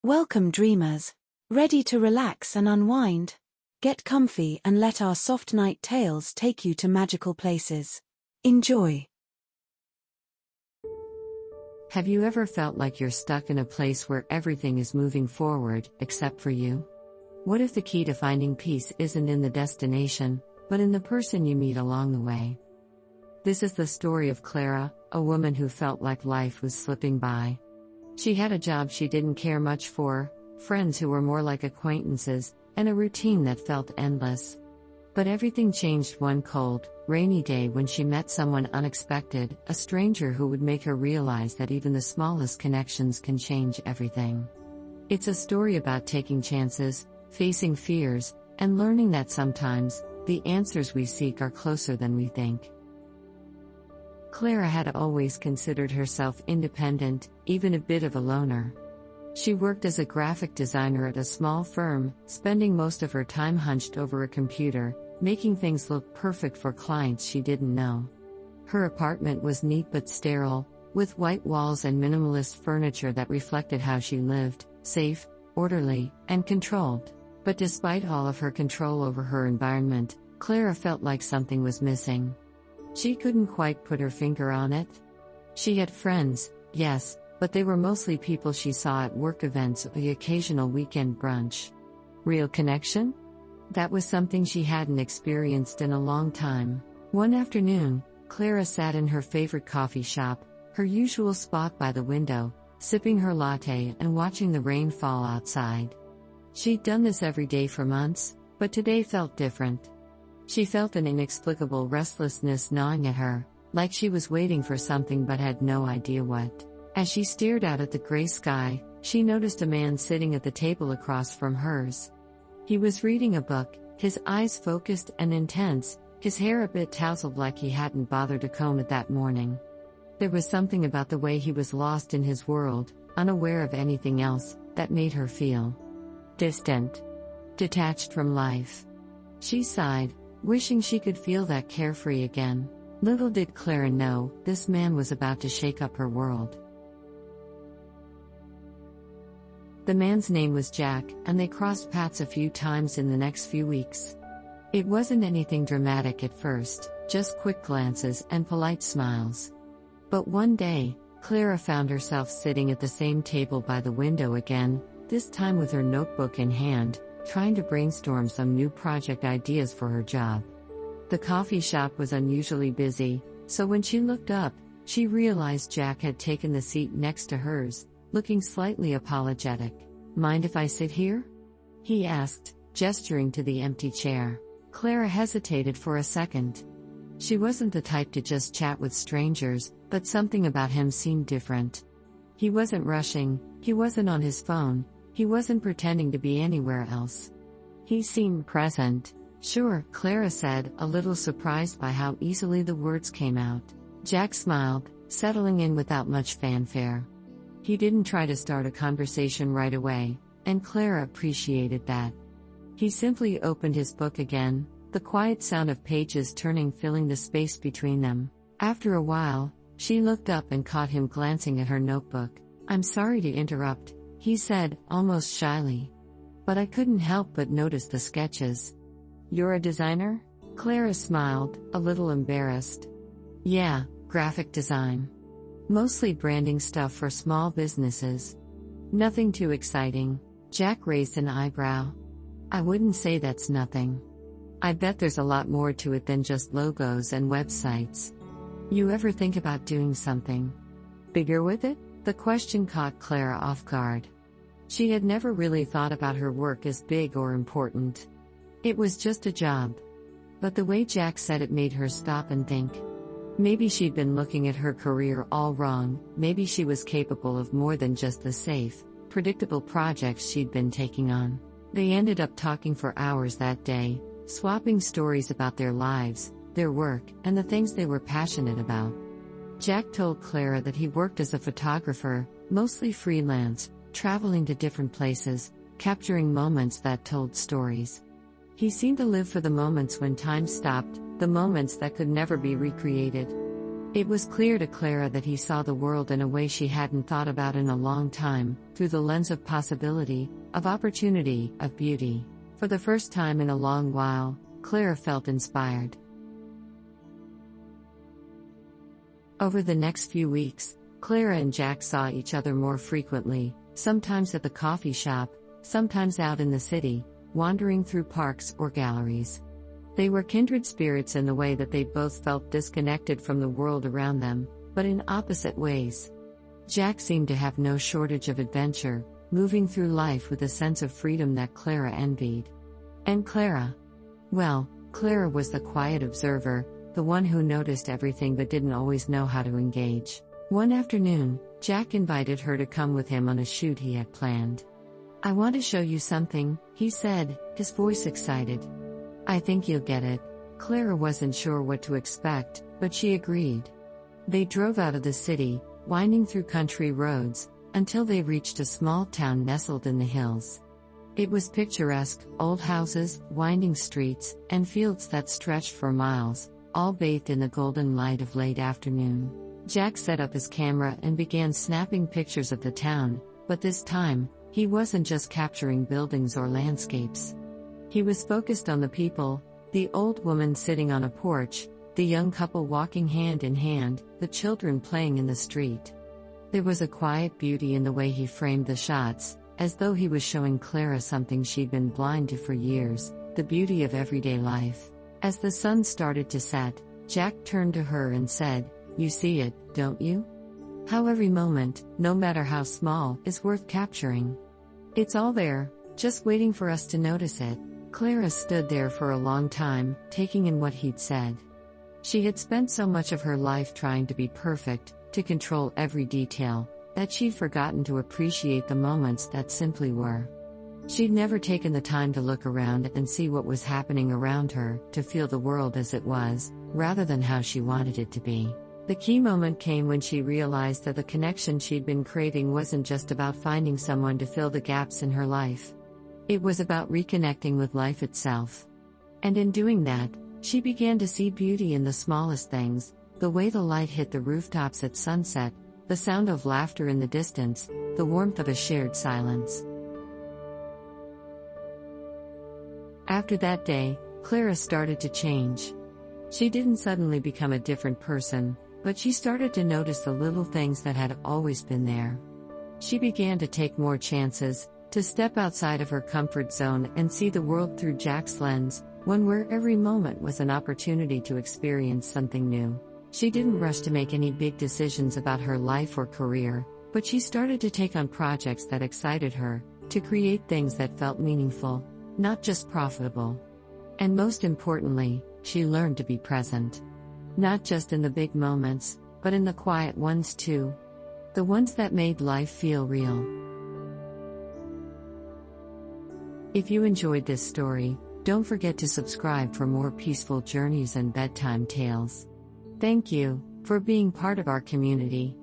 Welcome, dreamers. Ready to relax and unwind? Get comfy and let our soft night tales take you to magical places. Enjoy. Have you ever felt like you're stuck in a place where everything is moving forward, except for you? What if the key to finding peace isn't in the destination, but in the person you meet along the way? This is the story of Clara, a woman who felt like life was slipping by. She had a job she didn't care much for, friends who were more like acquaintances, and a routine that felt endless. But everything changed one cold, rainy day when she met someone unexpected, a stranger who would make her realize that even the smallest connections can change everything. It's a story about taking chances, facing fears, and learning that sometimes, the answers we seek are closer than we think. Clara had always considered herself independent, even a bit of a loner. She worked as a graphic designer at a small firm, spending most of her time hunched over a computer, making things look perfect for clients she didn't know. Her apartment was neat but sterile, with white walls and minimalist furniture that reflected how she lived, safe, orderly, and controlled. But despite all of her control over her environment, Clara felt like something was missing. She couldn't quite put her finger on it. She had friends, yes, but they were mostly people she saw at work events or the occasional weekend brunch. Real connection? That was something she hadn't experienced in a long time. One afternoon, Clara sat in her favorite coffee shop, her usual spot by the window, sipping her latte and watching the rain fall outside. She'd done this every day for months, but today felt different. She felt an inexplicable restlessness gnawing at her, like she was waiting for something but had no idea what. As she stared out at the gray sky, she noticed a man sitting at the table across from hers. He was reading a book, his eyes focused and intense, his hair a bit tousled like he hadn't bothered to comb it that morning. There was something about the way he was lost in his world, unaware of anything else, that made her feel distant, detached from life. She sighed, wishing she could feel that carefree again. Little did Clara know, this man was about to shake up her world. The man's name was Jack, and they crossed paths a few times in the next few weeks. It wasn't anything dramatic at first, just quick glances and polite smiles. But one day, Clara found herself sitting at the same table by the window again, this time with her notebook in hand, trying to brainstorm some new project ideas for her job. The coffee shop was unusually busy, so when she looked up, she realized Jack had taken the seat next to hers, looking slightly apologetic. "Mind if I sit here?" he asked, gesturing to the empty chair. Clara hesitated for a second. She wasn't the type to just chat with strangers, but something about him seemed different. He wasn't rushing, he wasn't on his phone, he wasn't pretending to be anywhere else. He seemed present. "Sure," Clara said, a little surprised by how easily the words came out. Jack smiled, settling in without much fanfare. He didn't try to start a conversation right away, and Clara appreciated that. He simply opened his book again, the quiet sound of pages turning filling the space between them. After a while, she looked up and caught him glancing at her notebook. "I'm sorry to interrupt," he said, almost shyly. "But I couldn't help but notice the sketches." "You're a designer?" Clara smiled, a little embarrassed. "Yeah, graphic design. Mostly branding stuff for small businesses. Nothing too exciting." Jack raised an eyebrow. "I wouldn't say that's nothing. I bet there's a lot more to it than just logos and websites. You ever think about doing something bigger with it?" The question caught Clara off guard. She had never really thought about her work as big or important. It was just a job. But the way Jack said it made her stop and think. Maybe she'd been looking at her career all wrong, maybe she was capable of more than just the safe, predictable projects she'd been taking on. They ended up talking for hours that day, swapping stories about their lives, their work, and the things they were passionate about. Jack told Clara that he worked as a photographer, mostly freelance, traveling to different places, capturing moments that told stories. He seemed to live for the moments when time stopped, the moments that could never be recreated. It was clear to Clara that he saw the world in a way she hadn't thought about in a long time, through the lens of possibility, of opportunity, of beauty. For the first time in a long while, Clara felt inspired. Over the next few weeks, Clara and Jack saw each other more frequently, sometimes at the coffee shop, sometimes out in the city, wandering through parks or galleries. They were kindred spirits in the way that they both felt disconnected from the world around them, but in opposite ways. Jack seemed to have no shortage of adventure, moving through life with a sense of freedom that Clara envied. And Clara? Well, Clara was the quiet observer, the one who noticed everything but didn't always know how to engage. One afternoon, Jack invited her to come with him on a shoot he had planned. "I want to show you something," he said, his voice excited. "I think you'll get it." Clara wasn't sure what to expect, but she agreed. They drove out of the city, winding through country roads, until they reached a small town nestled in the hills. It was picturesque, old houses, winding streets, and fields that stretched for miles, all bathed in the golden light of late afternoon. Jack set up his camera and began snapping pictures of the town, but this time, he wasn't just capturing buildings or landscapes. He was focused on the people, the old woman sitting on a porch, the young couple walking hand in hand, the children playing in the street. There was a quiet beauty in the way he framed the shots, as though he was showing Clara something she'd been blind to for years, the beauty of everyday life. As the sun started to set, Jack turned to her and said, "You see it, don't you? How every moment, no matter how small, is worth capturing. It's all there, just waiting for us to notice it." Clara stood there for a long time, taking in what he'd said. She had spent so much of her life trying to be perfect, to control every detail, that she'd forgotten to appreciate the moments that simply were. She'd never taken the time to look around and see what was happening around her, to feel the world as it was, rather than how she wanted it to be. The key moment came when she realized that the connection she'd been craving wasn't just about finding someone to fill the gaps in her life. It was about reconnecting with life itself. And in doing that, she began to see beauty in the smallest things, the way the light hit the rooftops at sunset, the sound of laughter in the distance, the warmth of a shared silence. After that day, Clara started to change. She didn't suddenly become a different person, but she started to notice the little things that had always been there. She began to take more chances, to step outside of her comfort zone and see the world through Jack's lens, one where every moment was an opportunity to experience something new. She didn't rush to make any big decisions about her life or career, but she started to take on projects that excited her, to create things that felt meaningful, not just profitable. And most importantly, she learned to be present. Not just in the big moments, but in the quiet ones too. The ones that made life feel real. If you enjoyed this story, don't forget to subscribe for more peaceful journeys and bedtime tales. Thank you for being part of our community.